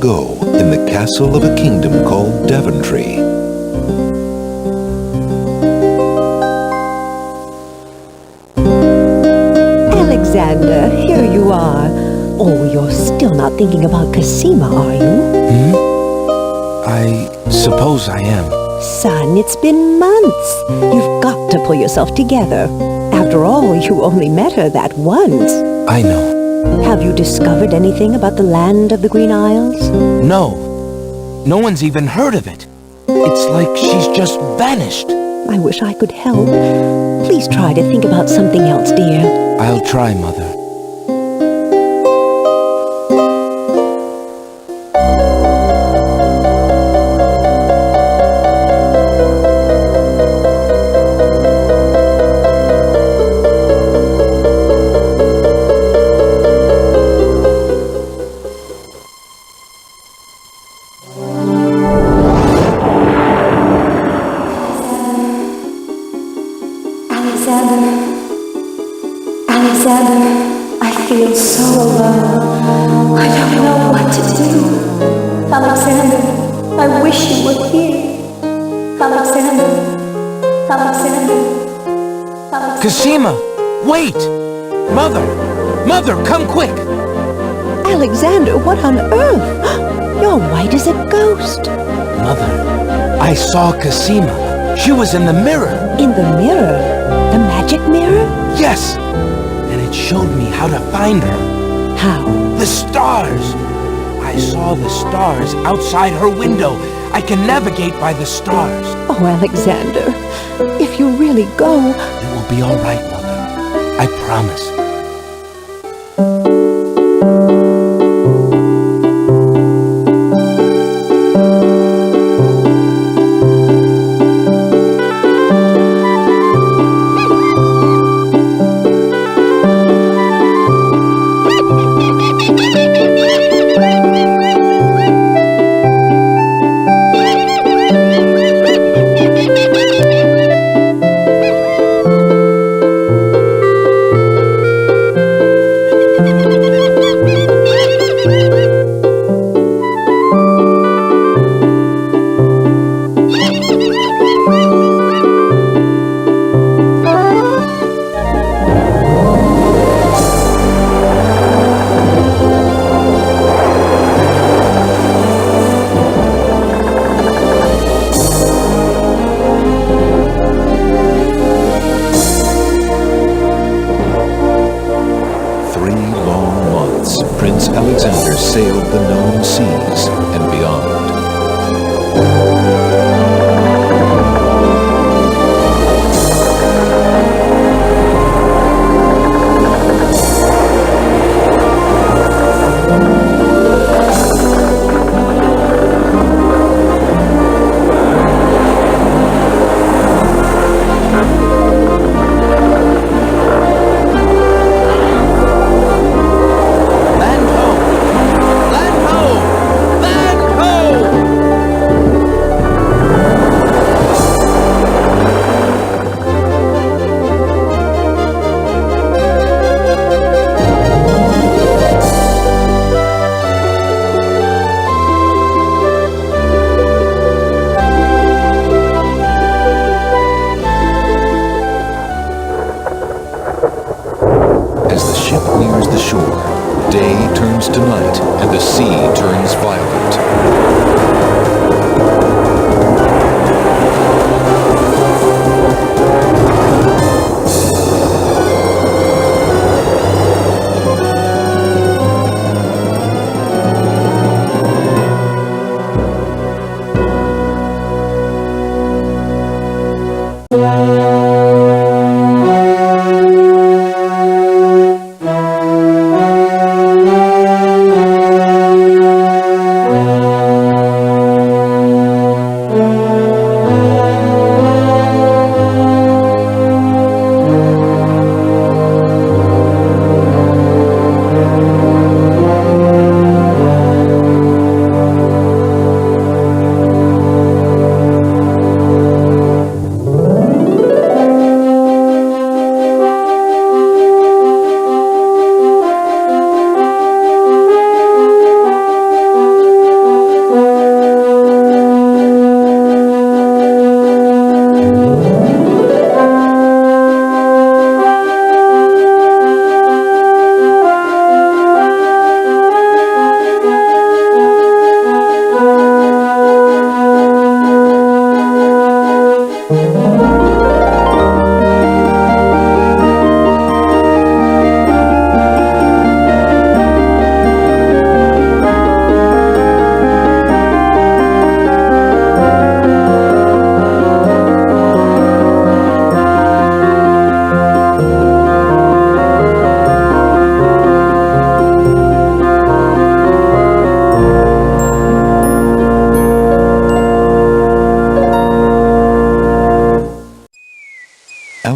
ago, in the castle of a kingdom called Daventry. Alexander, here you are. Oh, you're still not thinking about Cassima, are you? I suppose I am. Son, it's been months. You've got to pull yourself together. After all, you only met her that once. I know. Have you discovered anything about the land of the Green Isles? No. No one's even heard of it. It's like she's just vanished. I wish I could help. Please try to think about something else, dear. I'll try, Mother. Alexander, I feel so alone. I don't know what to do. Alexander, I wish you were here. Alexander. Cassima! Wait! Mother! Mother, come quick! Alexander, what on earth? You're white as a ghost. Mother, I saw Cassima. She was in the mirror. In the mirror? The magic mirror? Yes! And it showed me how to find her. How? The stars! I saw the stars outside her window. I can navigate by the stars. Oh, Alexander, if you really go... It will be all right, Mother. I promise.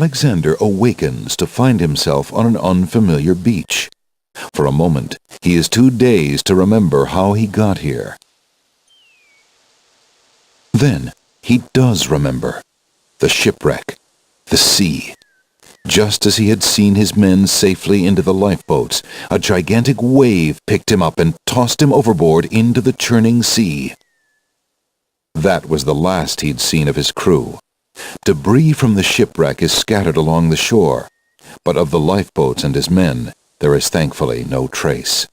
Alexander awakens to find himself on an unfamiliar beach. For a moment, he is too dazed to remember how he got here. Then, he does remember. The shipwreck. The sea. Just as he had seen his men safely into the lifeboats, a gigantic wave picked him up and tossed him overboard into the churning sea. That was the last he'd seen of his crew. Debris from the shipwreck is scattered along the shore, but of the lifeboats and his men, there is thankfully no trace.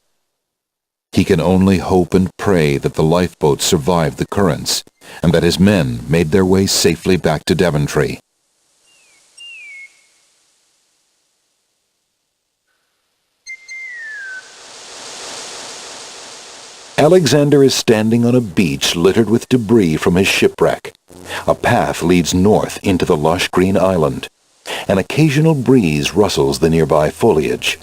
He can only hope and pray that the lifeboats survived the currents, and that his men made their way safely back to Daventry. Alexander is standing on a beach littered with debris from his shipwreck. A path leads north into the lush green island. An occasional breeze rustles the nearby foliage.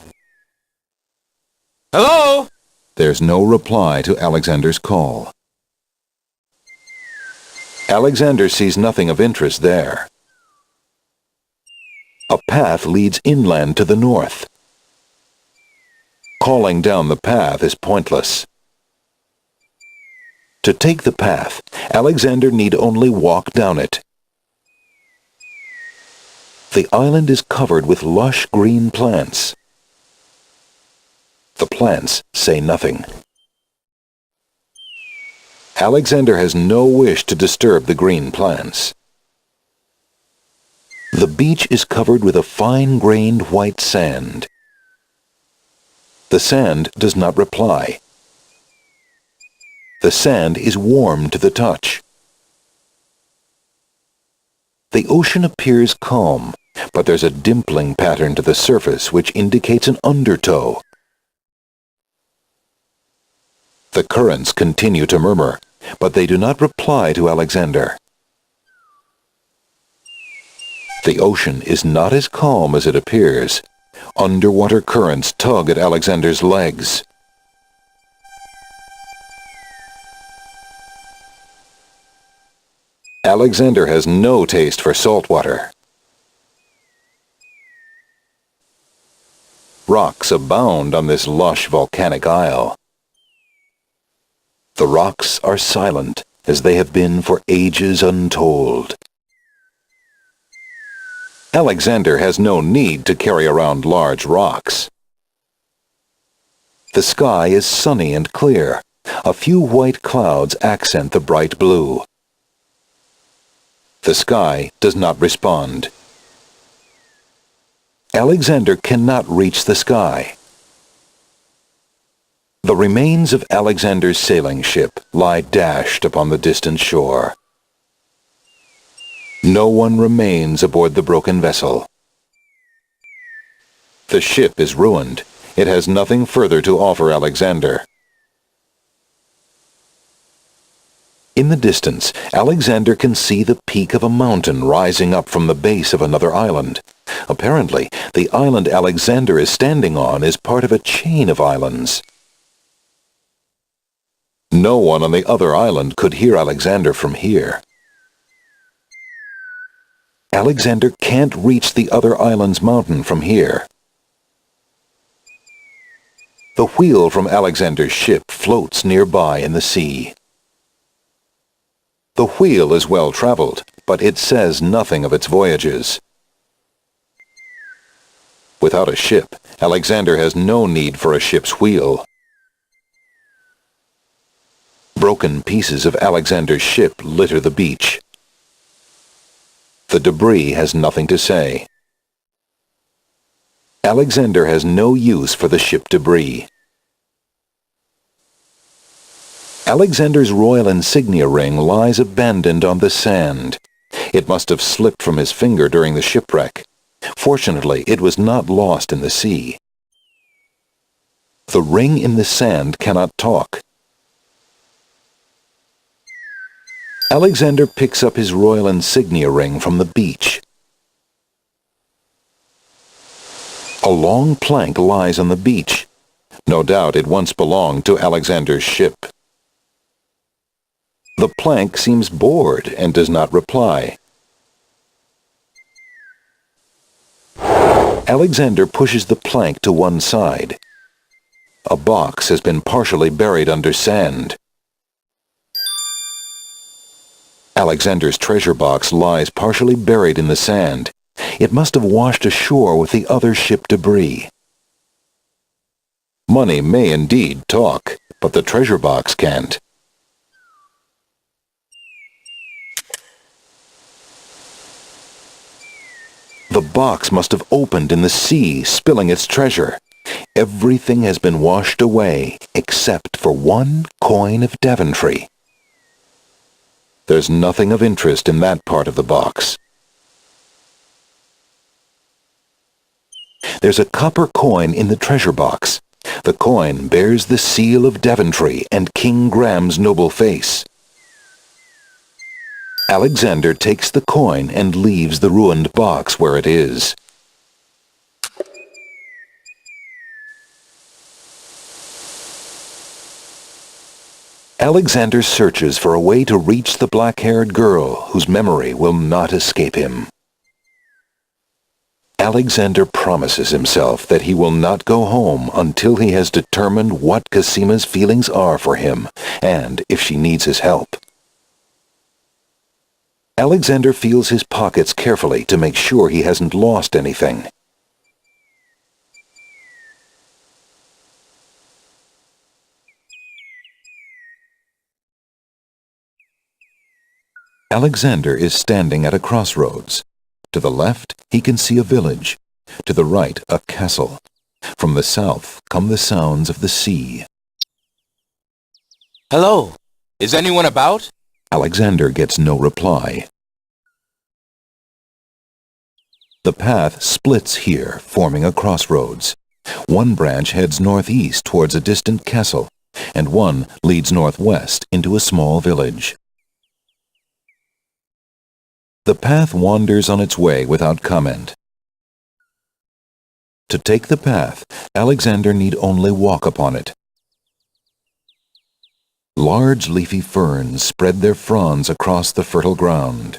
Hello? There's no reply to Alexander's call. Alexander sees nothing of interest there. A path leads inland to the north. Calling down the path is pointless. To take the path, Alexander need only walk down it. The island is covered with lush green plants. The plants say nothing. Alexander has no wish to disturb the green plants. The beach is covered with a fine-grained white sand. The sand does not reply. The sand is warm to the touch. The ocean appears calm, but there's a dimpling pattern to the surface which indicates an undertow. The currents continue to murmur, but they do not reply to Alexander. The ocean is not as calm as it appears. Underwater currents tug at Alexander's legs. Alexander has no taste for salt water. Rocks abound on this lush volcanic isle. The rocks are silent, as they have been for ages untold. Alexander has no need to carry around large rocks. The sky is sunny and clear. A few white clouds accent the bright blue. The sky does not respond. Alexander cannot reach the sky. The remains of Alexander's sailing ship lie dashed upon the distant shore. No one remains aboard the broken vessel. The ship is ruined. It has nothing further to offer Alexander. In the distance, Alexander can see the peak of a mountain rising up from the base of another island. Apparently, the island Alexander is standing on is part of a chain of islands. No one on the other island could hear Alexander from here. Alexander can't reach the other island's mountain from here. The wheel from Alexander's ship floats nearby in the sea. The wheel is well traveled, but it says nothing of its voyages. Without a ship, Alexander has no need for a ship's wheel. Broken pieces of Alexander's ship litter the beach. The debris has nothing to say. Alexander has no use for the ship debris. Alexander's royal insignia ring lies abandoned on the sand. It must have slipped from his finger during the shipwreck. Fortunately, it was not lost in the sea. The ring in the sand cannot talk. Alexander picks up his royal insignia ring from the beach. A long plank lies on the beach. No doubt it once belonged to Alexander's ship. The plank seems bored and does not reply. Alexander pushes the plank to one side. A box has been partially buried under sand. Alexander's treasure box lies partially buried in the sand. It must have washed ashore with the other ship debris. Money may indeed talk, but the treasure box can't. The box must have opened in the sea, spilling its treasure. Everything has been washed away, except for one coin of Daventry. There's nothing of interest in that part of the box. There's a copper coin in the treasure box. The coin bears the seal of Daventry and King Graham's noble face. Alexander takes the coin and leaves the ruined box where it is. Alexander searches for a way to reach the black-haired girl whose memory will not escape him. Alexander promises himself that he will not go home until he has determined what Cassima's feelings are for him, and if she needs his help. Alexander feels his pockets carefully to make sure he hasn't lost anything. Alexander is standing at a crossroads. To the left, he can see a village. To the right, a castle. From the south come the sounds of the sea. Hello, is anyone about? Alexander gets no reply. The path splits here, forming a crossroads. One branch heads northeast towards a distant castle, and one leads northwest into a small village. The path wanders on its way without comment. To take the path, Alexander need only walk upon it. Large leafy ferns spread their fronds across the fertile ground.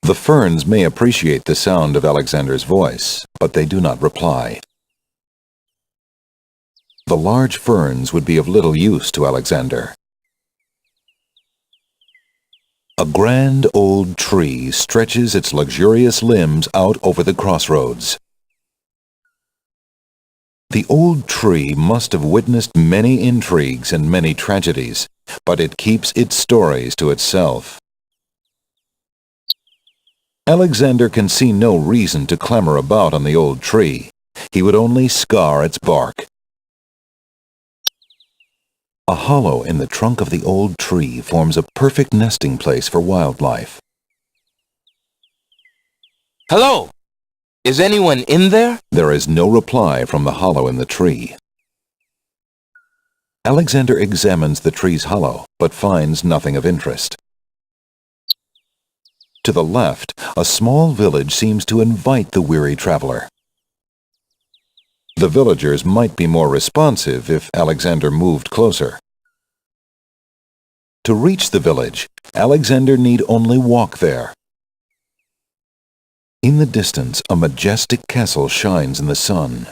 The ferns may appreciate the sound of Alexander's voice, but they do not reply. The large ferns would be of little use to Alexander. A grand old tree stretches its luxurious limbs out over the crossroads. The old tree must have witnessed many intrigues and many tragedies, but it keeps its stories to itself. Alexander can see no reason to clamber about on the old tree. He would only scar its bark. A hollow in the trunk of the old tree forms a perfect nesting place for wildlife. Hello, is anyone in there? There is no reply from the hollow in the tree. Alexander examines the tree's hollow, but finds nothing of interest. To the left, a small village seems to invite the weary traveler. The villagers might be more responsive if Alexander moved closer. To reach the village, Alexander need only walk there. In the distance, a majestic castle shines in the sun.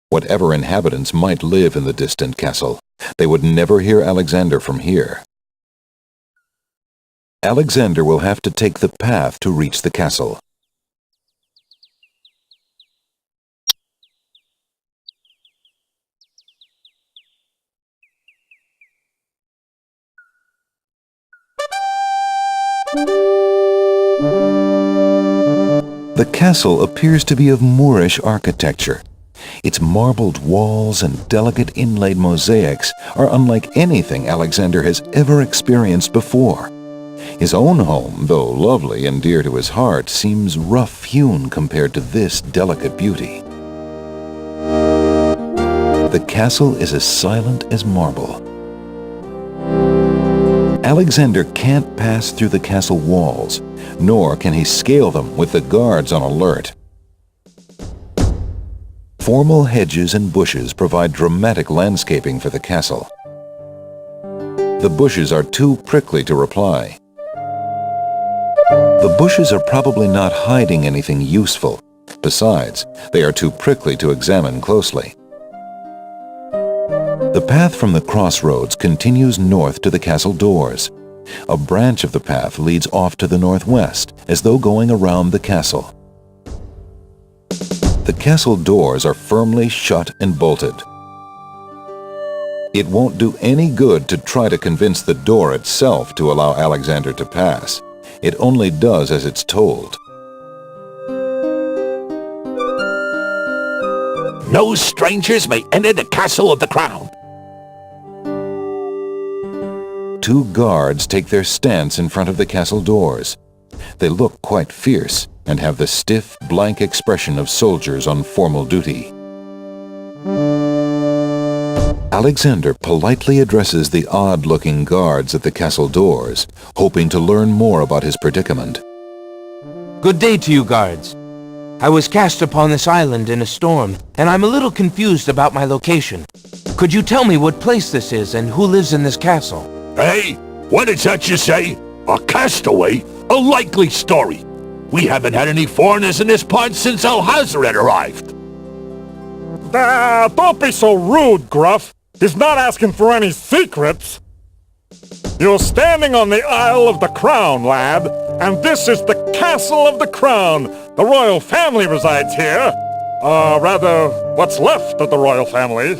Whatever inhabitants might live in the distant castle, they would never hear Alexander from here. Alexander will have to take the path to reach the castle. The castle appears to be of Moorish architecture. Its marbled walls and delicate inlaid mosaics are unlike anything Alexander has ever experienced before. His own home, though lovely and dear to his heart, seems rough-hewn compared to this delicate beauty. The castle is as silent as marble. Alexander can't pass through the castle walls, nor can he scale them with the guards on alert. Formal hedges and bushes provide dramatic landscaping for the castle. The bushes are too prickly to reply. The bushes are probably not hiding anything useful. Besides, they are too prickly to examine closely. The path from the crossroads continues north to the castle doors. A branch of the path leads off to the northwest, as though going around the castle. The castle doors are firmly shut and bolted. It won't do any good to try to convince the door itself to allow Alexander to pass. It only does as it's told. No strangers may enter the castle of the crown. Two guards take their stance in front of the castle doors. They look quite fierce and have the stiff, blank expression of soldiers on formal duty. Alexander politely addresses the odd-looking guards at the castle doors, hoping to learn more about his predicament. Good day to you, guards. I was cast upon this island in a storm, and I'm a little confused about my location. Could you tell me what place this is and who lives in this castle? Hey, what is that you say? A castaway? A likely story. We haven't had any foreigners in this part since Alhazred arrived. Don't be so rude, Gruff. He's not asking for any secrets. You're standing on the Isle of the Crown, lad, and this is the Castle of the Crown. The royal family resides here. Rather, what's left of the royal family.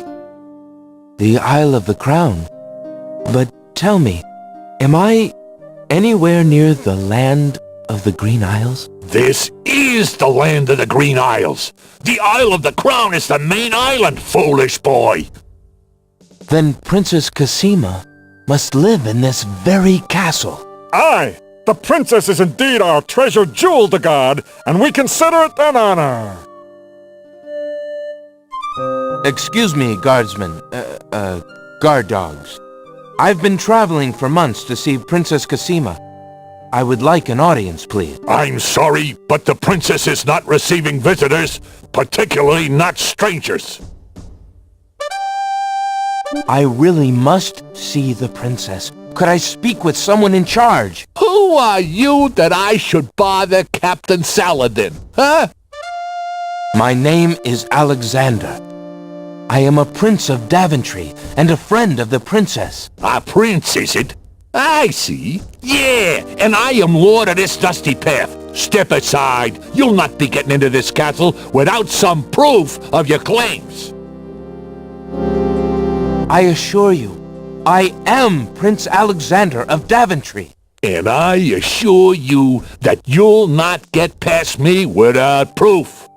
The Isle of the Crown? But tell me, am I anywhere near the land of the Green Isles? This is the land of the Green Isles. The Isle of the Crown is the main island, foolish boy. Then Princess Cassima must live in this very castle. Aye, the princess is indeed our treasured jewel to guard, and we consider it an honor. Excuse me, guardsmen, guard dogs. I've been traveling for months to see Princess Cassima. I would like an audience, please. I'm sorry, but the princess is not receiving visitors, particularly not strangers. I really must see the princess. Could I speak with someone in charge? Who are you that I should bother Captain Saladin, huh? My name is Alexander. I am a prince of Daventry and a friend of the princess. A prince, is it? I see. Yeah, and I am lord of this dusty path. Step aside. You'll not be getting into this castle without some proof of your claims. I assure you, I am Prince Alexander of Daventry. And I assure you that you'll not get past me without proof.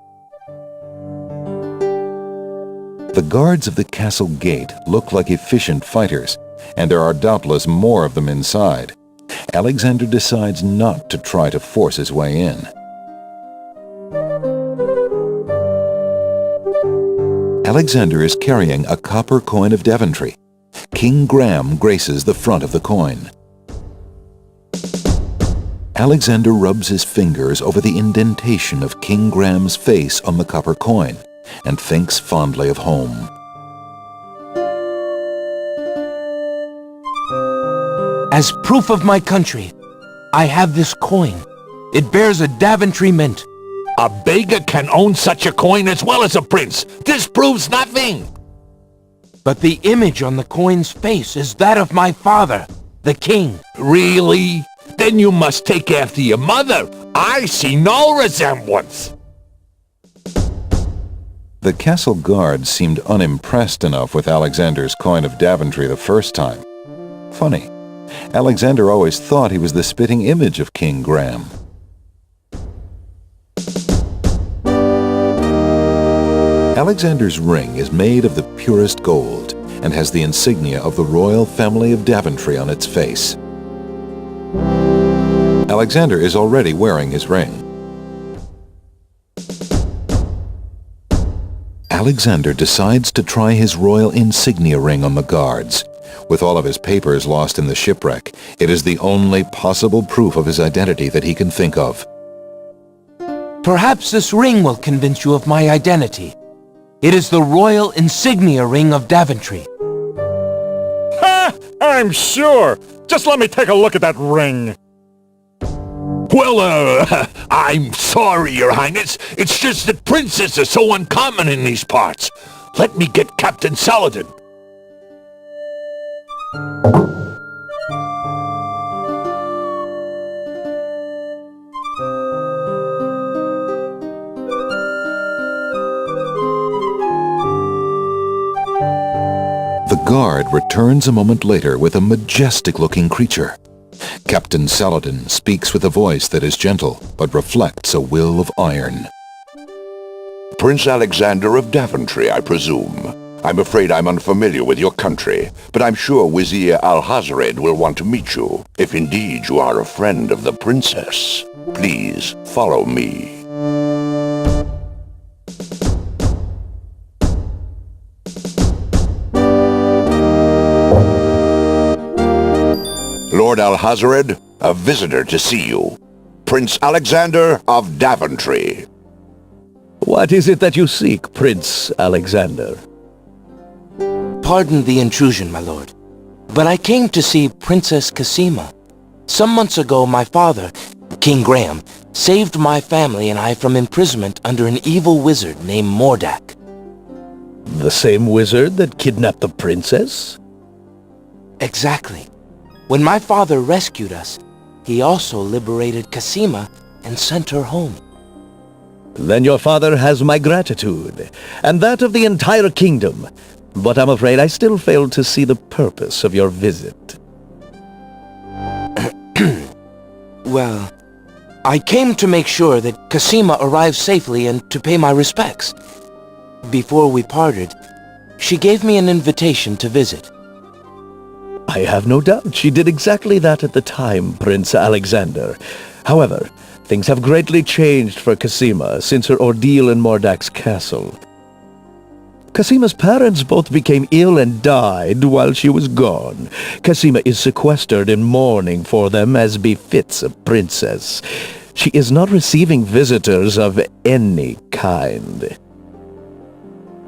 The guards of the castle gate look like efficient fighters, and there are doubtless more of them inside. Alexander decides not to try to force his way in. Alexander is carrying a copper coin of Daventry. King Graham graces the front of the coin. Alexander rubs his fingers over the indentation of King Graham's face on the copper coin and thinks fondly of home. As proof of my country, I have this coin. It bears a Daventry mint. A beggar can own such a coin as well as a prince. This proves nothing. But the image on the coin's face is that of my father, the king. Really? Then you must take after your mother. I see no resemblance. The castle guards seemed unimpressed enough with Alexander's coin of Daventry the first time. Funny, Alexander always thought he was the spitting image of King Graham. Alexander's ring is made of the purest gold and has the insignia of the royal family of Daventry on its face. Alexander is already wearing his ring. Alexander decides to try his royal insignia ring on the guards. With all of his papers lost in the shipwreck, it is the only possible proof of his identity that he can think of. Perhaps this ring will convince you of my identity. It is the royal insignia ring of Daventry. Ha! I'm sure. Just let me take a look at that ring. I'm sorry, Your Highness. It's just that princes are so uncommon in these parts. Let me get Captain Saladin. The guard returns a moment later with a majestic-looking creature. Captain Saladin speaks with a voice that is gentle, but reflects a will of iron. Prince Alexander of Daventry, I presume. I'm afraid I'm unfamiliar with your country, but I'm sure Vizier Alhazred will want to meet you, if indeed you are a friend of the princess. Please follow me. Lord Alhazred, a visitor to see you. Prince Alexander of Daventry. What is it that you seek, Prince Alexander? Pardon the intrusion, my lord, but I came to see Princess Cassima. Some months ago, my father, King Graham, saved my family and I from imprisonment under an evil wizard named Mordak. The same wizard that kidnapped the princess? Exactly. When my father rescued us, he also liberated Cassima and sent her home. Then your father has my gratitude, and that of the entire kingdom. But I'm afraid I still fail to see the purpose of your visit. Well, I came to make sure that Cassima arrived safely and to pay my respects. Before we parted, she gave me an invitation to visit. I have no doubt she did exactly that at the time, Prince Alexander. However, things have greatly changed for Cassima since her ordeal in Mordak's castle. Cassima's parents both became ill and died while she was gone. Cassima is sequestered in mourning for them as befits a princess. She is not receiving visitors of any kind.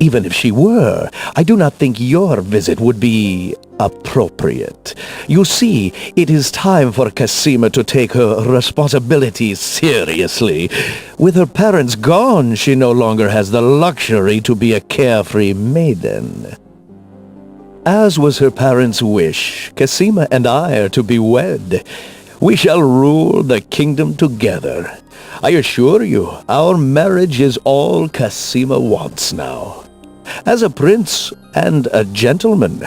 Even if she were, I do not think your visit would be appropriate. You see, it is time for Cassima to take her responsibilities seriously. With her parents gone, she no longer has the luxury to be a carefree maiden. As was her parents' wish, Cassima and I are to be wed. We shall rule the kingdom together. I assure you, our marriage is all Cassima wants now. As a prince and a gentleman,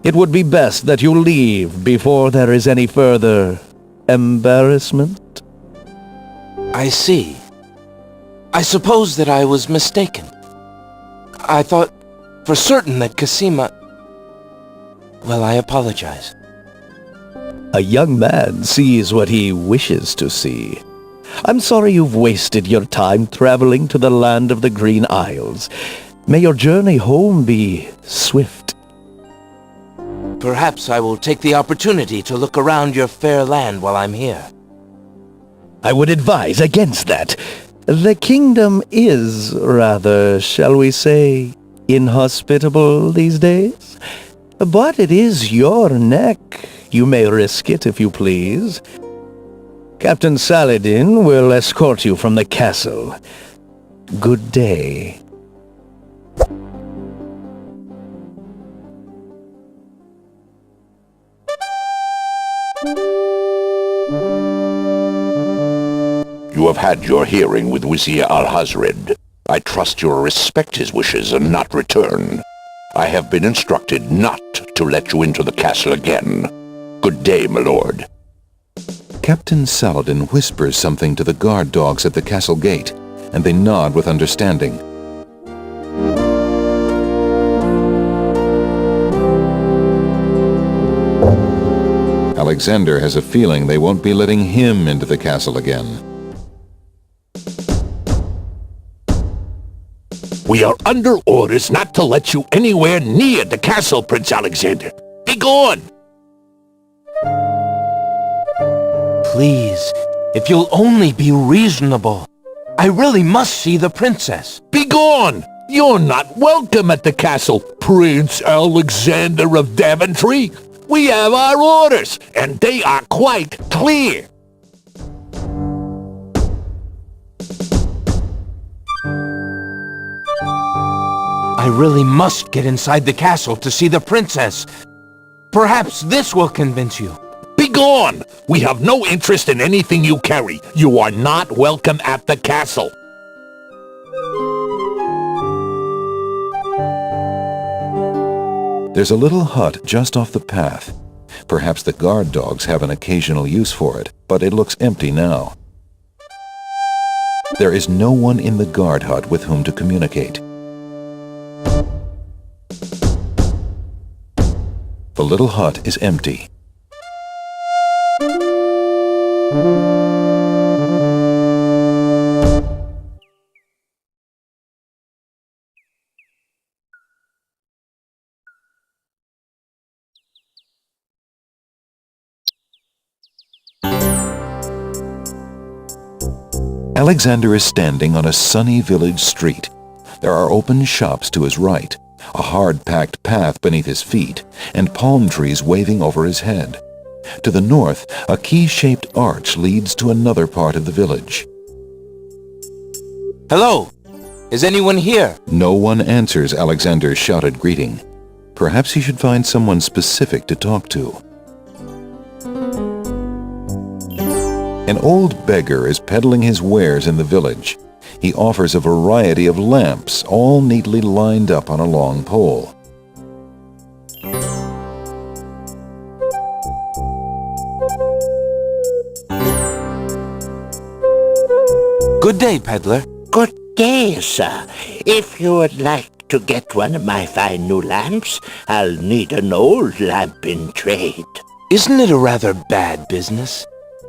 it would be best that you leave before there is any further embarrassment. I see. I suppose that I was mistaken. I thought for certain that Cassima... Well, I apologize. A young man sees what he wishes to see. I'm sorry you've wasted your time traveling to the land of the Green Isles. May your journey home be swift. Perhaps I will take the opportunity to look around your fair land while I'm here. I would advise against that. The kingdom is rather, shall we say, inhospitable these days. But it is your neck. You may risk it if you please. Captain Saladin will escort you from the castle. Good day. You have had your hearing with Vizier Alhazred. I trust you'll respect his wishes and not return. I have been instructed not to let you into the castle again. Good day, my lord. Captain Saladin whispers something to the guard dogs at the castle gate, and they nod with understanding. Alexander has a feeling they won't be letting him into the castle again. We are under orders not to let you anywhere near the castle, Prince Alexander. Be gone! Please, if you'll only be reasonable. I really must see the princess. Be gone! You're not welcome at the castle, Prince Alexander of Daventry. We have our orders, and they are quite clear. I really must get inside the castle to see the princess. Perhaps this will convince you. Begone! We have no interest in anything you carry. You are not welcome at the castle. There's a little hut just off the path. Perhaps the guard dogs have an occasional use for it, but it looks empty now. There is no one in the guard hut with whom to communicate. The little hut is empty. Alexander is standing on a sunny village street. There are open shops to his right, a hard-packed path beneath his feet, and palm trees waving over his head. To the north, a key-shaped arch leads to another part of the village. Hello! Is anyone here? No one answers Alexander's shouted greeting. Perhaps he should find someone specific to talk to. An old beggar is peddling his wares in the village. He offers a variety of lamps, all neatly lined up on a long pole. Good day, peddler. Good day, sir. If you would like to get one of my fine new lamps, I'll need an old lamp in trade. Isn't it a rather bad business?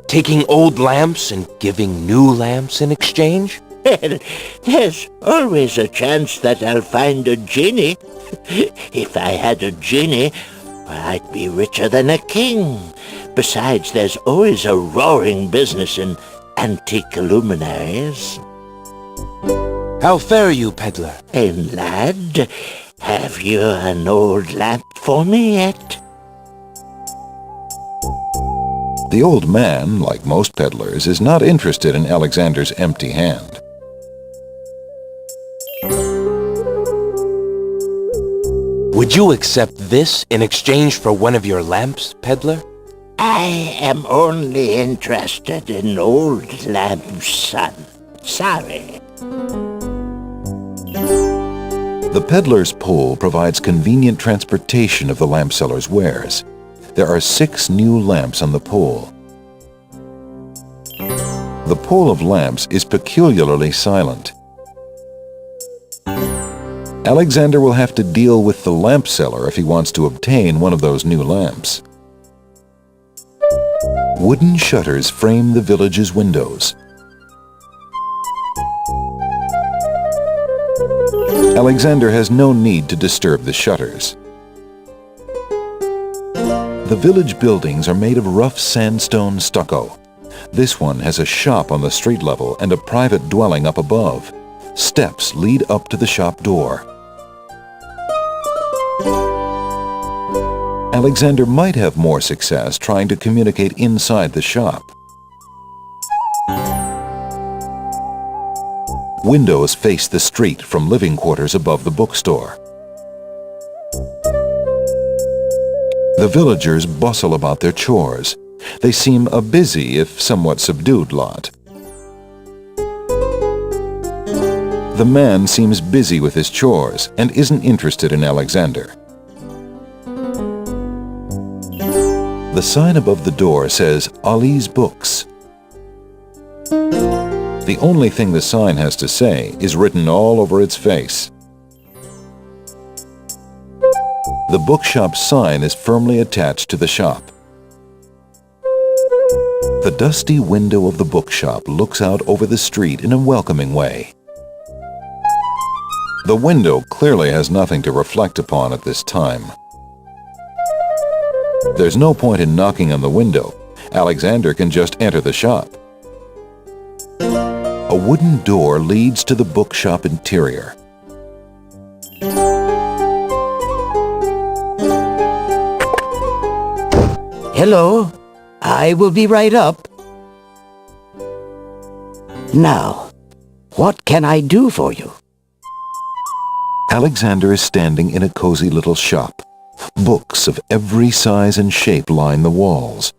Taking old lamps and giving new lamps in exchange? Well, there's always a chance that I'll find a genie. If I had a genie, I'd be richer than a king. Besides, there's always a roaring business in antique luminaries. How fare you, peddler? Hey, lad, have you an old lamp for me yet? The old man, like most peddlers, is not interested in Alexander's empty hand. Would you accept this in exchange for one of your lamps, peddler? I am only interested in old lamps, son. Sorry. The peddler's pole provides convenient transportation of the lamp seller's wares. There are 6 new lamps on the pole. The pole of lamps is peculiarly silent. Alexander will have to deal with the lamp seller if he wants to obtain one of those new lamps. Wooden shutters frame the village's windows. Alexander has no need to disturb the shutters. The village buildings are made of rough sandstone stucco. This one has a shop on the street level and a private dwelling up above. Steps lead up to the shop door. Alexander might have more success trying to communicate inside the shop. Windows face the street from living quarters above the bookstore. The villagers bustle about their chores. They seem a busy, if somewhat subdued lot. The man seems busy with his chores and isn't interested in Alexander. The sign above the door says Ali's Books. The only thing the sign has to say is written all over its face. The bookshop sign is firmly attached to the shop. The dusty window of the bookshop looks out over the street in a welcoming way. The window clearly has nothing to reflect upon at this time. There's no point in knocking on the window. Alexander can just enter the shop. A wooden door leads to the bookshop interior. Hello, I will be right up. Now, what can I do for you? Alexander is standing in a cozy little shop. Books of every size and shape line the walls.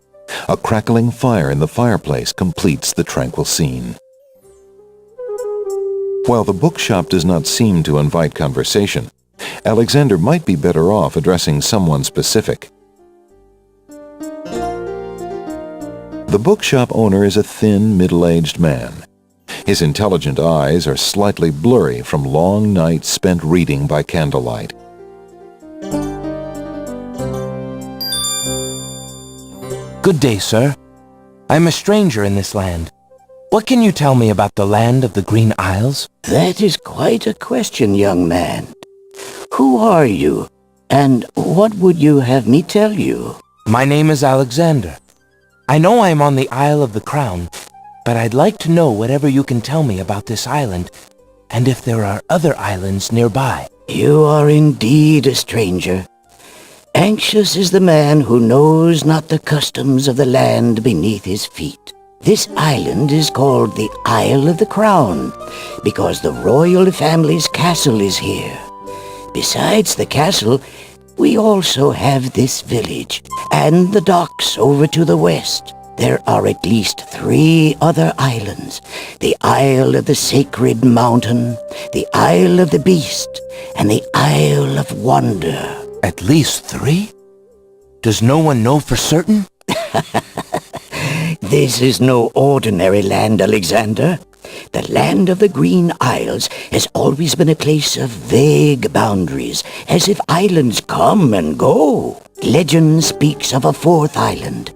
A crackling fire in the fireplace completes the tranquil scene. While the bookshop does not seem to invite conversation, Alexander might be better off addressing someone specific. The bookshop owner is a thin, middle-aged man. His intelligent eyes are slightly blurry from long nights spent reading by candlelight. Good day, sir. I'm a stranger in this land. What can you tell me about the land of the Green Isles? That is quite a question, young man. Who are you, and what would you have me tell you? My name is Alexander. I know I'm on the Isle of the Crown, but I'd like to know whatever you can tell me about this island, and if there are other islands nearby. You are indeed a stranger. Anxious is the man who knows not the customs of the land beneath his feet. This island is called the Isle of the Crown, because the royal family's castle is here. Besides the castle, we also have this village, and the docks over to the west. There are at least 3 other islands: the Isle of the Sacred Mountain, the Isle of the Beast, and the Isle of Wonder. At least 3? Does no one know for certain? This is no ordinary land, Alexander. The land of the Green Isles has always been a place of vague boundaries, as if islands come and go. Legend speaks of a 4th island,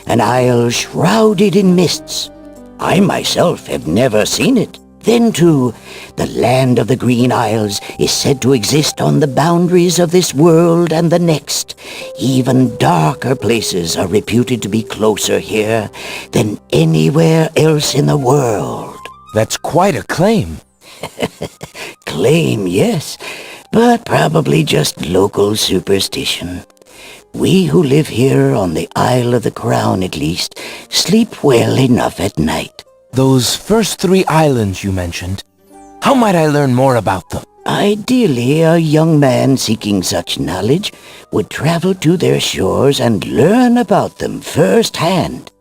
an isle shrouded in mists. I myself have never seen it. Then, too, the land of the Green Isles is said to exist on the boundaries of this world and the next. Even darker places are reputed to be closer here than anywhere else in the world. That's quite a claim. Claim, yes, but probably just local superstition. We who live here on the Isle of the Crown, at least, sleep well enough at night. Those first 3 islands you mentioned, how might I learn more about them? Ideally, a young man seeking such knowledge would travel to their shores and learn about them firsthand.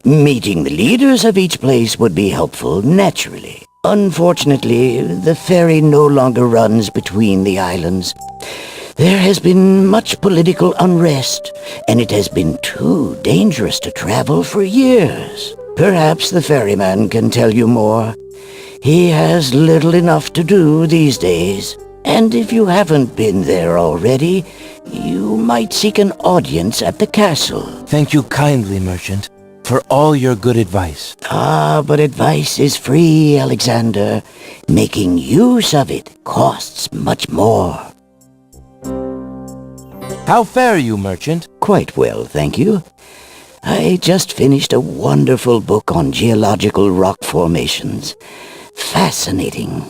Meeting the leaders of each place would be helpful, naturally. Unfortunately, the ferry no longer runs between the islands. There has been much political unrest, and it has been too dangerous to travel for years. Perhaps the ferryman can tell you more. He has little enough to do these days, and if you haven't been there already, you might seek an audience at the castle. Thank you kindly, merchant, for all your good advice. Ah, but advice is free, Alexander. Making use of it costs much more. How fare you, merchant? Quite well, thank you. I just finished a wonderful book on geological rock formations. Fascinating.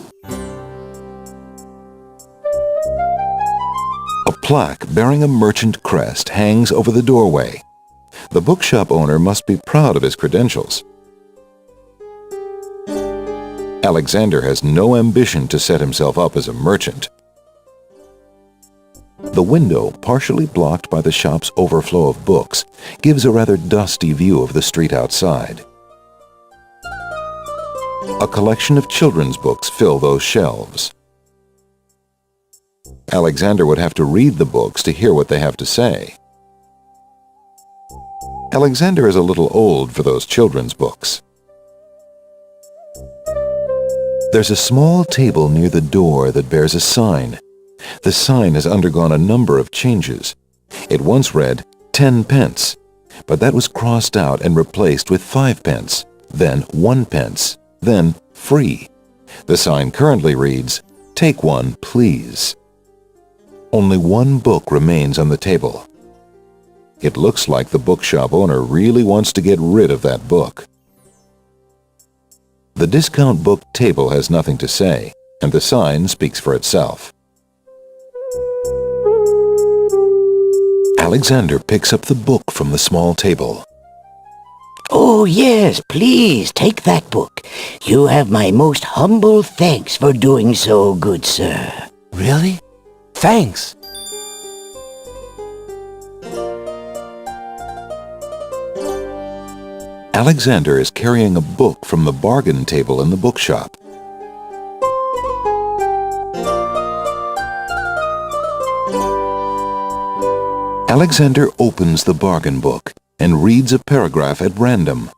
A plaque bearing a merchant crest hangs over the doorway. The bookshop owner must be proud of his credentials. Alexander has no ambition to set himself up as a merchant. The window, partially blocked by the shop's overflow of books, gives a rather dusty view of the street outside. A collection of children's books fill those shelves. Alexander would have to read the books to hear what they have to say. Alexander is a little old for those children's books. There's a small table near the door that bears a sign. The sign has undergone a number of changes. It once read 10 pence, but that was crossed out and replaced with 5 pence, then 1 pence, then free. The sign currently reads, "Take one, please." Only one book remains on the table. It looks like the bookshop owner really wants to get rid of that book. The discount book table has nothing to say, and the sign speaks for itself. Alexander picks up the book from the small table. Oh, yes, please, take that book. You have my most humble thanks for doing so, good sir. Really? Thanks. Alexander is carrying a book from the bargain table in the bookshop. Alexander opens the bargain book and reads a paragraph at random.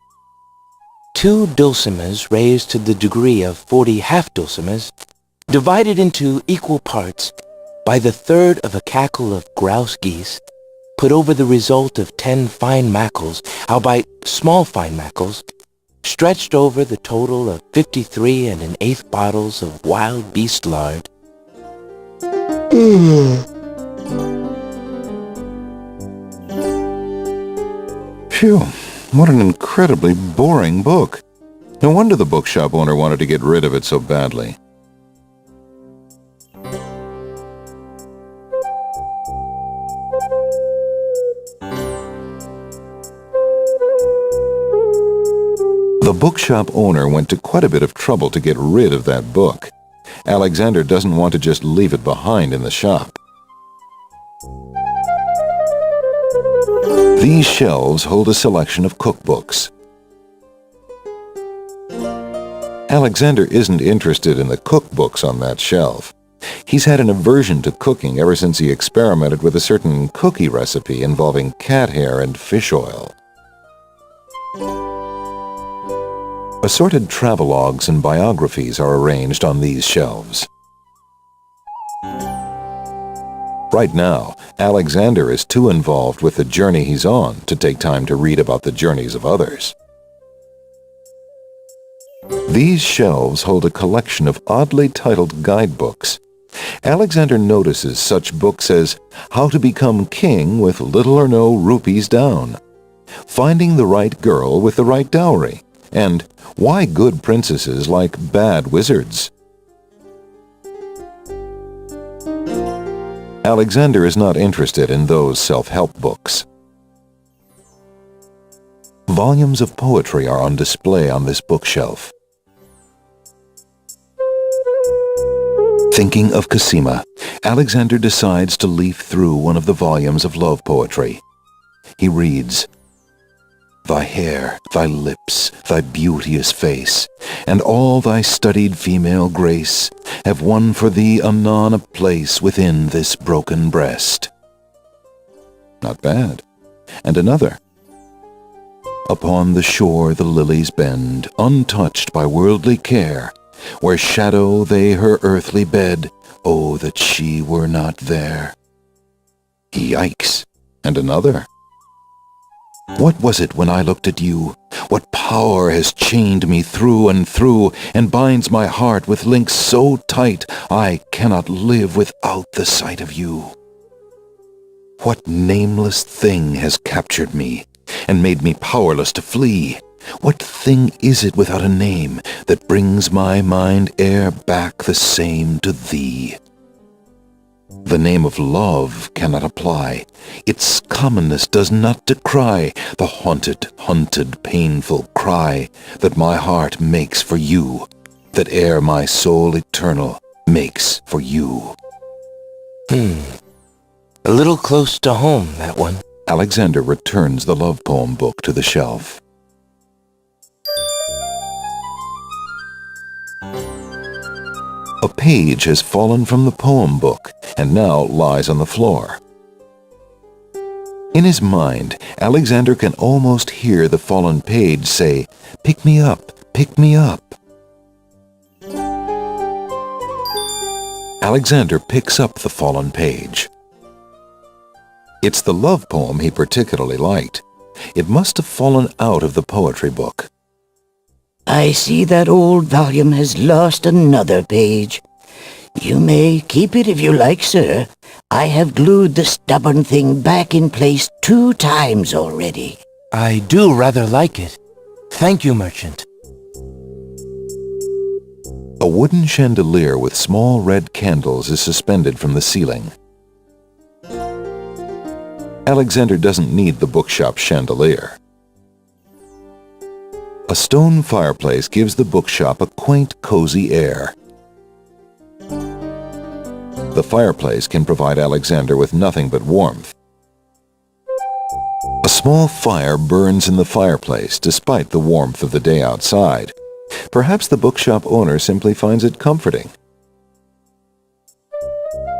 2 dulcimers raised to the degree of 40 half-dulcimers, divided into equal parts by the third of a cackle of grouse geese, put over the result of 10 fine mackles, albeit small fine mackles, stretched over the total of 53 1/8 bottles of wild beast lard. Phew, what an incredibly boring book. No wonder the bookshop owner wanted to get rid of it so badly. The bookshop owner went to quite a bit of trouble to get rid of that book. Alexander doesn't want to just leave it behind in the shop. These shelves hold a selection of cookbooks. Alexander isn't interested in the cookbooks on that shelf. He's had an aversion to cooking ever since he experimented with a certain cookie recipe involving cat hair and fish oil. Assorted travelogues and biographies are arranged on these shelves. Right now, Alexander is too involved with the journey he's on to take time to read about the journeys of others. These shelves hold a collection of oddly titled guidebooks. Alexander notices such books as How to Become King with Little or No Rupees Down, Finding the Right Girl with the Right Dowry, and Why Good Princesses Like Bad Wizards. Alexander is not interested in those self-help books. Volumes of poetry are on display on this bookshelf. Thinking of Cassima, Alexander decides to leaf through one of the volumes of love poetry. He reads, Thy hair, thy lips, thy beauteous face, and all thy studied female grace have won for thee anon a place within this broken breast. Not bad. And another. Upon the shore the lilies bend, untouched by worldly care, where shadow they her earthly bed, oh, that she were not there. Yikes. And another. What was it when I looked at you? What power has chained me through and binds my heart with links so tight I cannot live without the sight of you? What nameless thing has captured me and made me powerless to flee? What thing is it without a name that brings my mind e'er back the same to thee? The name of love cannot apply. Its commonness does not decry the haunted, painful cry that my heart makes for you, that e'er my soul eternal makes for you. A little close to home, that one. Alexander returns the love poem book to the shelf. A page has fallen from the poem book and now lies on the floor. In his mind, Alexander can almost hear the fallen page say, "Pick me up, pick me up." Alexander picks up the fallen page. It's the love poem he particularly liked. It must have fallen out of the poetry book. I see that old volume has lost another page. You may keep it if you like, sir. I have glued the stubborn thing back in place 2 times already. I do rather like it. Thank you, merchant. A wooden chandelier with small red candles is suspended from the ceiling. Alexander doesn't need the bookshop chandelier. A stone fireplace gives the bookshop a quaint, cozy air. The fireplace can provide Alexander with nothing but warmth. A small fire burns in the fireplace despite the warmth of the day outside. Perhaps the bookshop owner simply finds it comforting.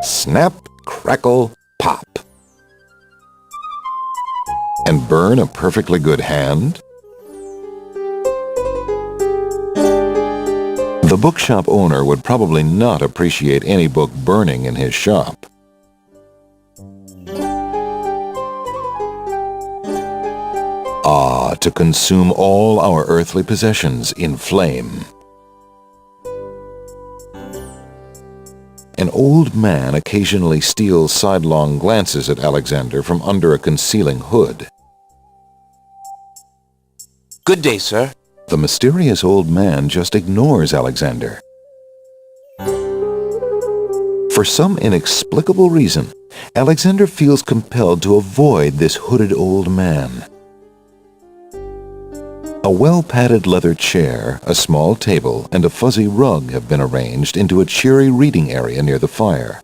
Snap, crackle, pop. And burn a perfectly good hand? The bookshop owner would probably not appreciate any book burning in his shop. Ah, to consume all our earthly possessions in flame. An old man occasionally steals sidelong glances at Alexander from under a concealing hood. Good day, sir. The mysterious old man just ignores Alexander. For some inexplicable reason, Alexander feels compelled to avoid this hooded old man. A well-padded leather chair, a small table, and a fuzzy rug have been arranged into a cheery reading area near the fire.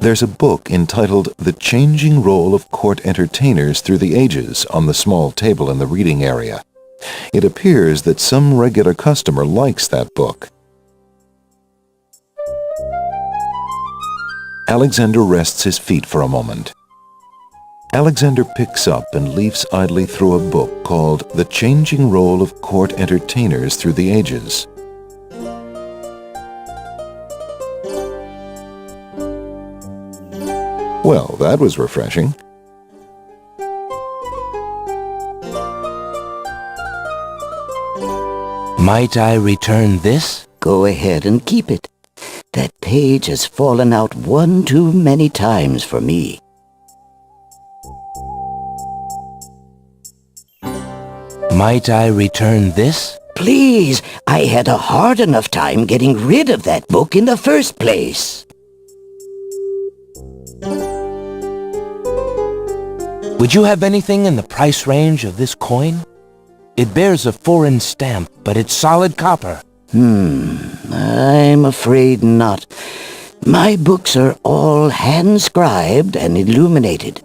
There's a book entitled The Changing Role of Court Entertainers Through the Ages on the small table in the reading area. It appears that some regular customer likes that book. Alexander rests his feet for a moment. Alexander picks up and leafs idly through a book called The Changing Role of Court Entertainers Through the Ages. Well, that was refreshing. Might I return this? Go ahead and keep it. That page has fallen out one too many times for me. Might I return this? Please, I had a hard enough time getting rid of that book in the first place. Would you have anything in the price range of this coin? It bears a foreign stamp, but it's solid copper. I'm afraid not. My books are all hand-scribed and illuminated.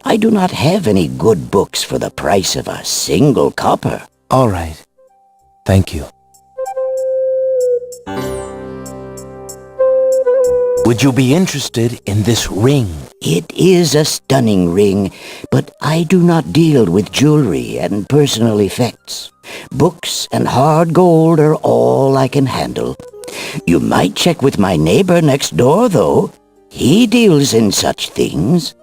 I do not have any good books for the price of a single copper. All right. Thank you. Would you be interested in this ring? It is a stunning ring, but I do not deal with jewelry and personal effects. Books and hard gold are all I can handle. You might check with my neighbor next door, though. He deals in such things.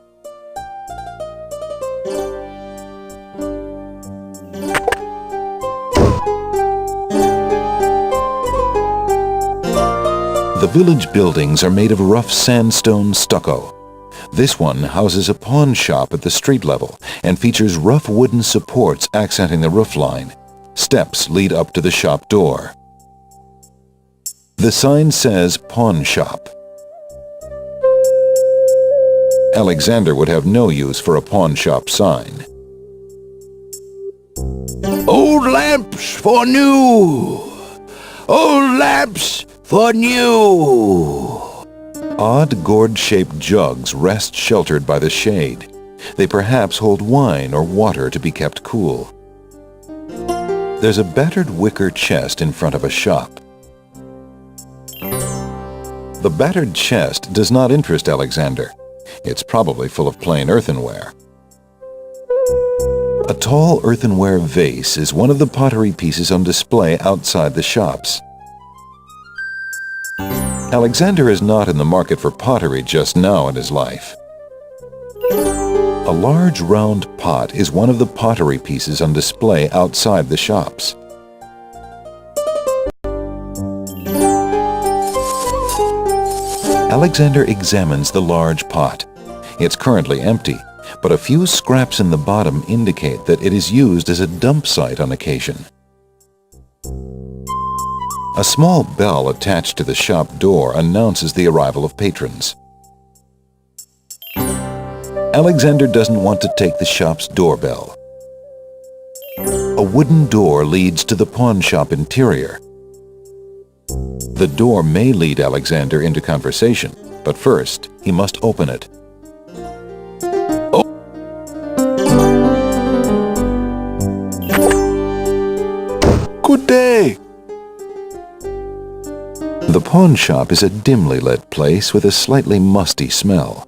The village buildings are made of rough sandstone stucco. This one houses a pawn shop at the street level and features rough wooden supports accenting the roofline. Steps lead up to the shop door. The sign says pawn shop. Alexander would have no use for a pawn shop sign. Old lamps for new! Old lamps for new! Odd gourd-shaped jugs rest sheltered by the shade. They perhaps hold wine or water to be kept cool. There's a battered wicker chest in front of a shop. The battered chest does not interest Alexander. It's probably full of plain earthenware. A tall earthenware vase is one of the pottery pieces on display outside the shops. Alexander is not in the market for pottery just now in his life. A large round pot is one of the pottery pieces on display outside the shops. Alexander examines the large pot. It's currently empty, but a few scraps in the bottom indicate that it is used as a dump site on occasion. A small bell attached to the shop door announces the arrival of patrons. Alexander doesn't want to take the shop's doorbell. A wooden door leads to the pawn shop interior. The door may lead Alexander into conversation, but first he must open it. Good day. The pawn shop is a dimly lit place with a slightly musty smell.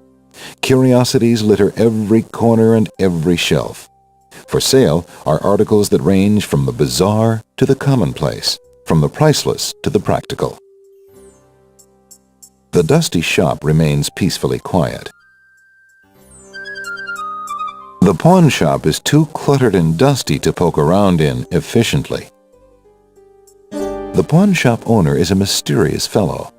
Curiosities litter every corner and every shelf. For sale are articles that range from the bizarre to the commonplace, from the priceless to the practical. The dusty shop remains peacefully quiet. The pawn shop is too cluttered and dusty to poke around in efficiently. The pawn shop owner is a mysterious fellow.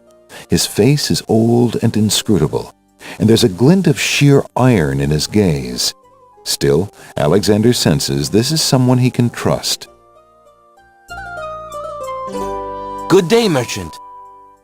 His face is old and inscrutable, and there's a glint of sheer iron in his gaze. Still, Alexander senses this is someone he can trust. Good day, merchant.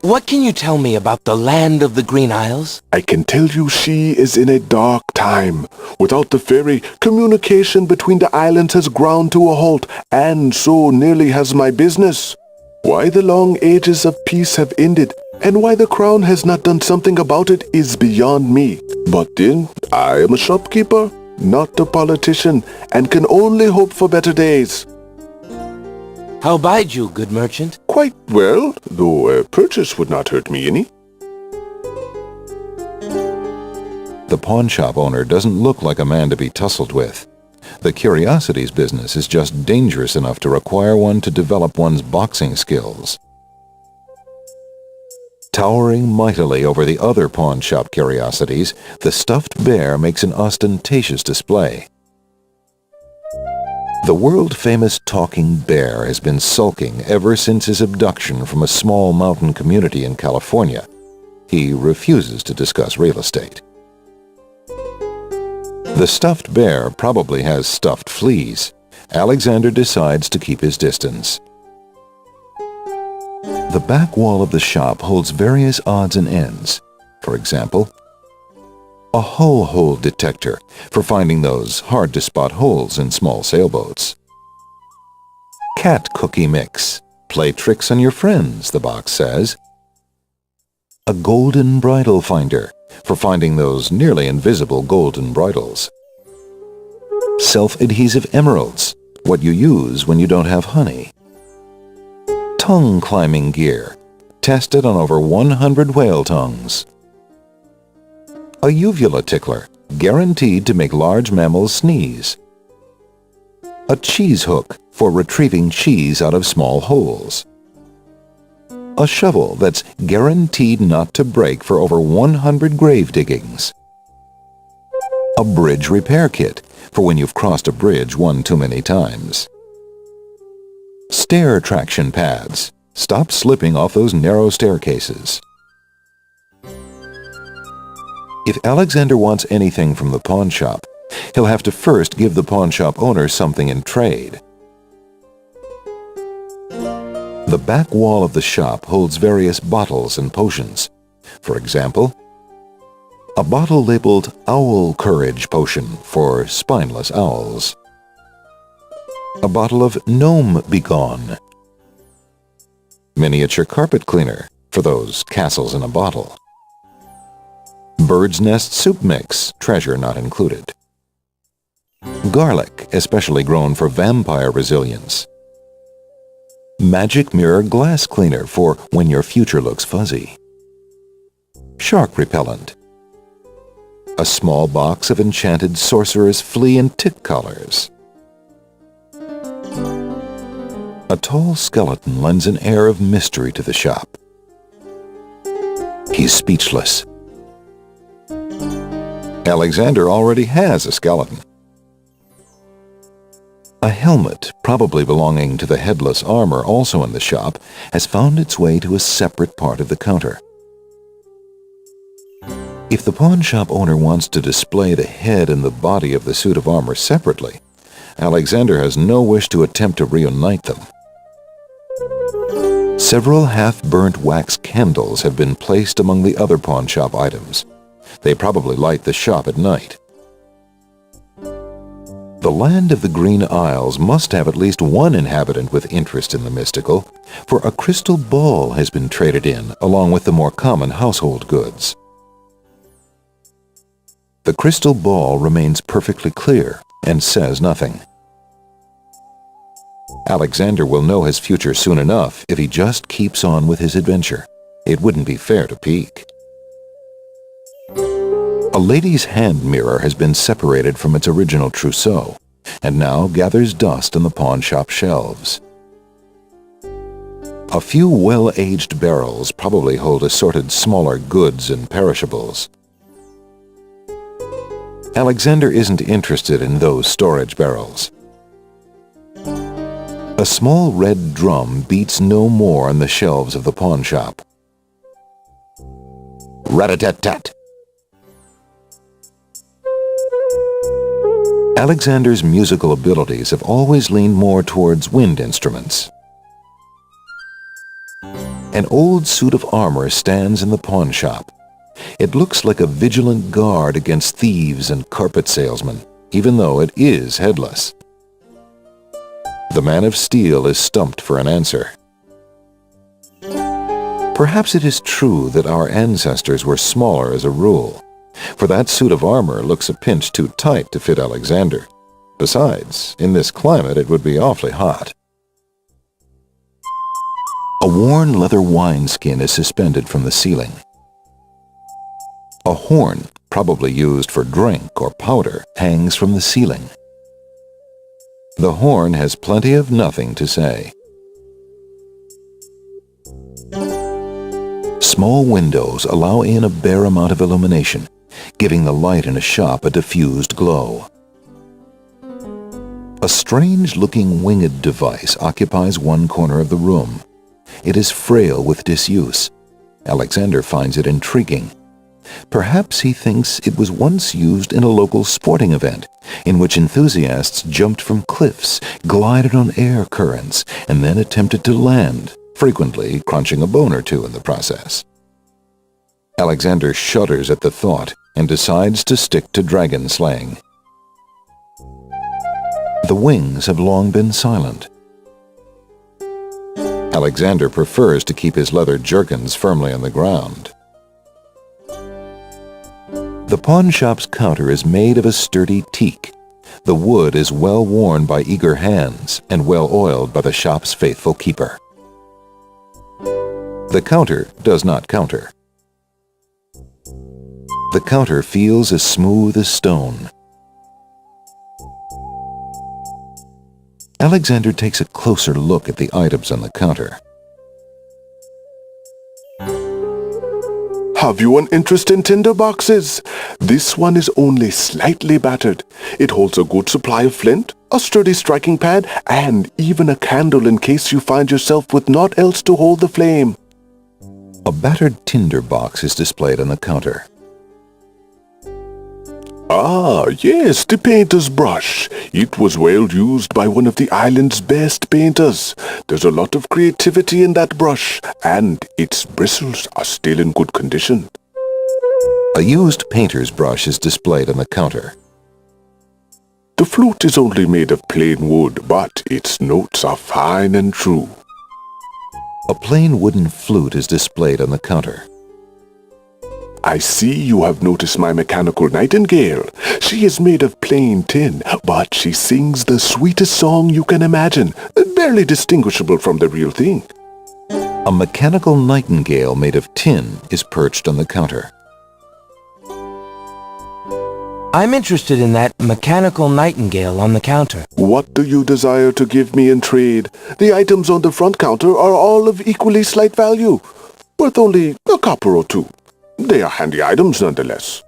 What can you tell me about the land of the Green Isles? I can tell you she is in a dark time. Without the ferry, communication between the islands has ground to a halt, and so nearly has my business. Why the long ages of peace have ended, and why the crown has not done something about it is beyond me. But then, I am a shopkeeper, not a politician, and can only hope for better days. How bide you, good merchant? Quite well, though a purchase would not hurt me any. The pawn shop owner doesn't look like a man to be tussled with. The curiosities business is just dangerous enough to require one to develop one's boxing skills. Towering mightily over the other pawn shop curiosities, the stuffed bear makes an ostentatious display. The world-famous talking bear has been sulking ever since his abduction from a small mountain community in California. He refuses to discuss real estate. The stuffed bear probably has stuffed fleas. Alexander decides to keep his distance. The back wall of the shop holds various odds and ends. For example, a hull hole detector for finding those hard-to-spot holes in small sailboats. Cat cookie mix. Play tricks on your friends, the box says. A golden bridle finder for finding those nearly invisible golden bridles. Self-adhesive emeralds, what you use when you don't have honey. Tongue climbing gear, tested on over 100 whale tongues. A uvula tickler, guaranteed to make large mammals sneeze. A cheese hook for retrieving cheese out of small holes. A shovel that's guaranteed not to break for over 100 grave diggings. A bridge repair kit for when you've crossed a bridge one too many times. Stair traction pads. Stop slipping off those narrow staircases. If Alexander wants anything from the pawn shop, he'll have to first give the pawn shop owner something in trade. The back wall of the shop holds various bottles and potions. For example, a bottle labeled Owl Courage Potion for spineless owls. A bottle of Gnome Begone. Miniature carpet cleaner for those castles in a bottle. Bird's nest soup mix, treasure not included. Garlic, especially grown for vampire resilience. Magic mirror glass cleaner for when your future looks fuzzy. Shark repellent. A small box of enchanted sorcerer's flea and tick collars. A tall skeleton lends an air of mystery to the shop. He's speechless. Alexander already has a skeleton. A helmet, probably belonging to the headless armor also in the shop, has found its way to a separate part of the counter. If the pawn shop owner wants to display the head and the body of the suit of armor separately, Alexander has no wish to attempt to reunite them. Several half-burnt wax candles have been placed among the other pawn shop items. They probably light the shop at night. The land of the Green Isles must have at least one inhabitant with interest in the mystical, for a crystal ball has been traded in along with the more common household goods. The crystal ball remains perfectly clear and says nothing. Alexander will know his future soon enough if he just keeps on with his adventure. It wouldn't be fair to peek. A lady's hand mirror has been separated from its original trousseau, and now gathers dust on the pawnshop shelves. A few well-aged barrels probably hold assorted smaller goods and perishables. Alexander isn't interested in those storage barrels. A small red drum beats no more on the shelves of the pawnshop. Rat-a-tat-tat! Alexander's musical abilities have always leaned more towards wind instruments. An old suit of armor stands in the pawnshop. It looks like a vigilant guard against thieves and carpet salesmen, even though it is headless. The man of steel is stumped for an answer. Perhaps it is true that our ancestors were smaller as a rule, for that suit of armor looks a pinch too tight to fit Alexander. Besides, in this climate it would be awfully hot. A worn leather wineskin is suspended from the ceiling. A horn, probably used for drink or powder, hangs from the ceiling. The horn has plenty of nothing to say. Small windows allow in a bare amount of illumination, giving the light in a shop a diffused glow. A strange-looking winged device occupies one corner of the room. It is frail with disuse. Alexander finds it intriguing. Perhaps he thinks it was once used in a local sporting event, in which enthusiasts jumped from cliffs, glided on air currents, and then attempted to land, frequently crunching a bone or two in the process. Alexander shudders at the thought and decides to stick to dragon slaying. The wings have long been silent. Alexander prefers to keep his leather jerkins firmly on the ground. The pawnshop's counter is made of a sturdy teak. The wood is well worn by eager hands and well oiled by the shop's faithful keeper. The counter does not counter. The counter feels as smooth as stone. Alexander takes a closer look at the items on the counter. Have you an interest in tinder boxes? This one is only slightly battered. It holds a good supply of flint, a sturdy striking pad, and even a candle in case you find yourself with naught else to hold the flame. A battered tinder box is displayed on the counter. Ah, yes, the painter's brush. It was well used by one of the island's best painters. There's a lot of creativity in that brush, and its bristles are still in good condition. A used painter's brush is displayed on the counter. The flute is only made of plain wood, but its notes are fine and true. A plain wooden flute is displayed on the counter. I see you have noticed my mechanical nightingale. She is made of plain tin, but she sings the sweetest song you can imagine, barely distinguishable from the real thing. A mechanical nightingale made of tin is perched on the counter. I'm interested in that mechanical nightingale on the counter. What do you desire to give me in trade? The items on the front counter are all of equally slight value, worth only a copper or two. They are handy items nonetheless.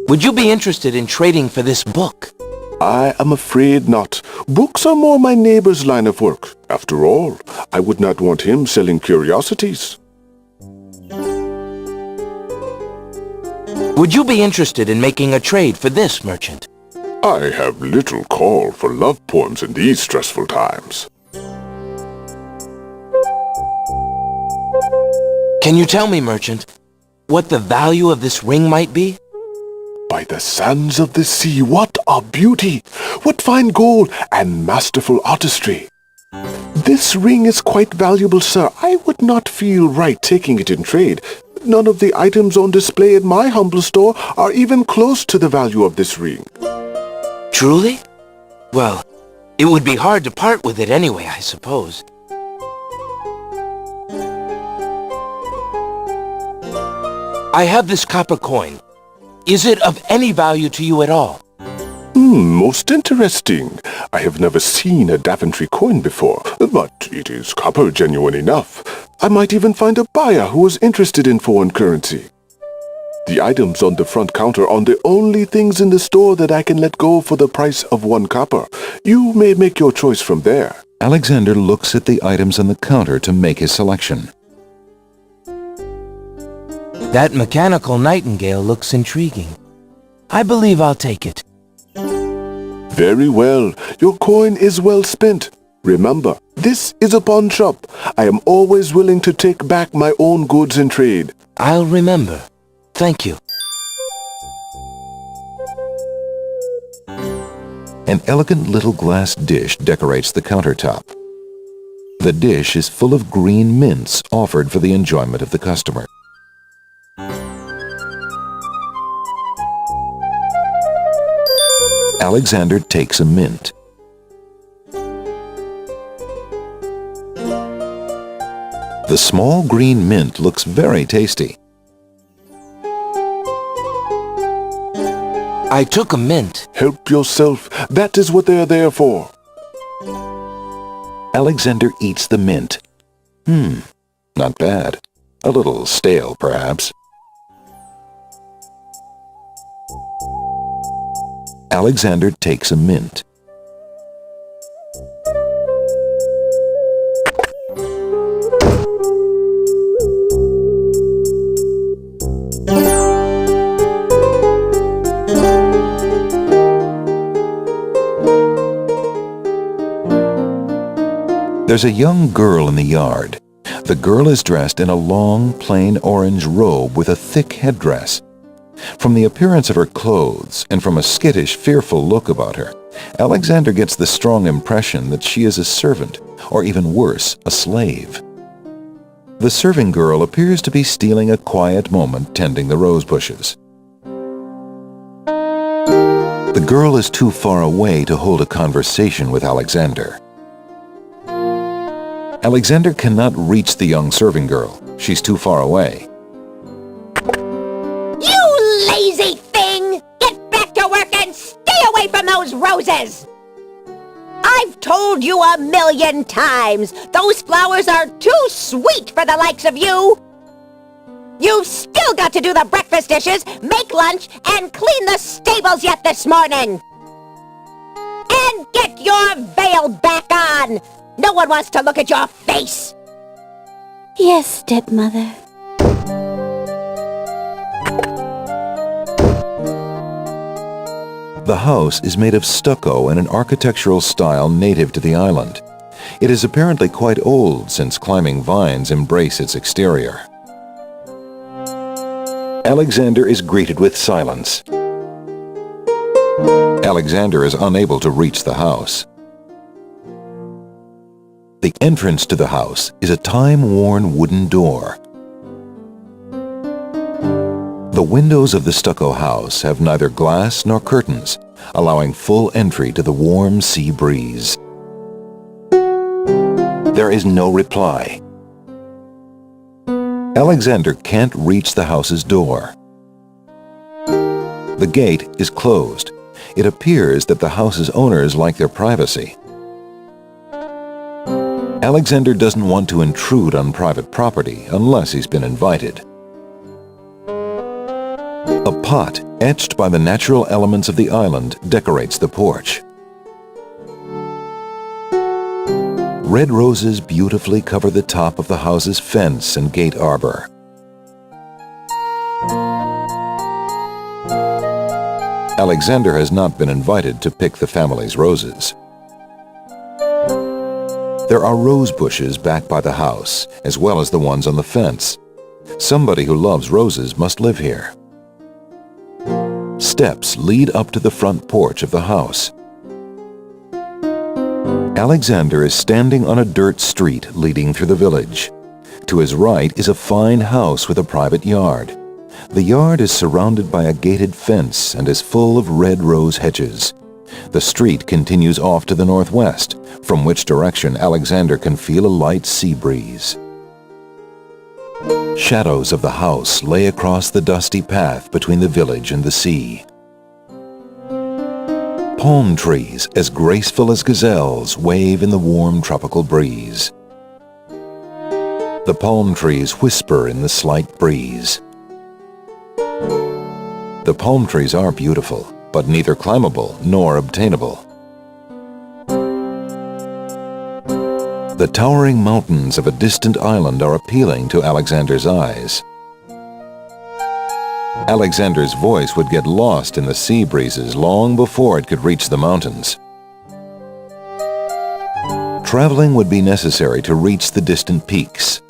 Would you be interested in trading for this book? I am afraid not. Books are more my neighbor's line of work. After all, I would not want him selling curiosities. Would you be interested in making a trade for this, merchant? I have little call for love poems in these stressful times. Can you tell me, merchant, what the value of this ring might be? By the sands of the sea, what a beauty! What fine gold and masterful artistry! This ring is quite valuable, sir. I would not feel right taking it in trade. None of the items on display at my humble store are even close to the value of this ring. Truly? Well, it would be hard to part with it anyway, I suppose. I have this copper coin. Is it of any value to you at all? Most interesting. I have never seen a Daventry coin before, but it is copper genuine enough. I might even find a buyer who is interested in foreign currency. The items on the front counter are the only things in the store that I can let go for the price of 1 copper. You may make your choice from there. Alexander looks at the items on the counter to make his selection. That mechanical nightingale looks intriguing. I believe I'll take it. Very well. Your coin is well spent. Remember, this is a pawn shop. I am always willing to take back my own goods in trade. I'll remember. Thank you. An elegant little glass dish decorates the countertop. The dish is full of green mints offered for the enjoyment of the customer. Alexander takes a mint. The small green mint looks very tasty. I took a mint. Help yourself. That is what they are there for. Alexander eats the mint. Not bad. A little stale, perhaps. Alexander takes a mint. There's a young girl in the yard. The girl is dressed in a long, plain orange robe with a thick headdress. From the appearance of her clothes and from a skittish, fearful look about her, Alexander gets the strong impression that she is a servant, or even worse, a slave. The serving girl appears to be stealing a quiet moment tending the rose bushes. The girl is too far away to hold a conversation with Alexander. Alexander cannot reach the young serving girl. She's too far away. You lazy thing! Get back to work and stay away from those roses! I've told you 1,000,000 times, those flowers are too sweet for the likes of you! You've still got to do the breakfast dishes, make lunch, and clean the stables yet this morning! And get your veil back on! No one wants to look at your face! Yes, stepmother. The house is made of stucco in an architectural style native to the island. It is apparently quite old since climbing vines embrace its exterior. Alexander is greeted with silence. Alexander is unable to reach the house. The entrance to the house is a time-worn wooden door. The windows of the stucco house have neither glass nor curtains, allowing full entry to the warm sea breeze. There is no reply. Alexander can't reach the house's door. The gate is closed. It appears that the house's owners like their privacy. Alexander doesn't want to intrude on private property unless he's been invited. A pot etched by the natural elements of the island decorates the porch. Red roses beautifully cover the top of the house's fence and gate arbor. Alexander has not been invited to pick the family's roses. There are rose bushes back by the house, as well as the ones on the fence. Somebody who loves roses must live here. Steps lead up to the front porch of the house. Alexander is standing on a dirt street leading through the village. To his right is a fine house with a private yard. The yard is surrounded by a gated fence and is full of red rose hedges. The street continues off to the northwest, from which direction Alexander can feel a light sea breeze. Shadows of the house lay across the dusty path between the village and the sea. Palm trees, as graceful as gazelles, wave in the warm tropical breeze. The palm trees whisper in the slight breeze. The palm trees are beautiful, but neither climbable nor obtainable. The towering mountains of a distant island are appealing to Alexander's eyes. Alexander's voice would get lost in the sea breezes long before it could reach the mountains. Traveling would be necessary to reach the distant peaks.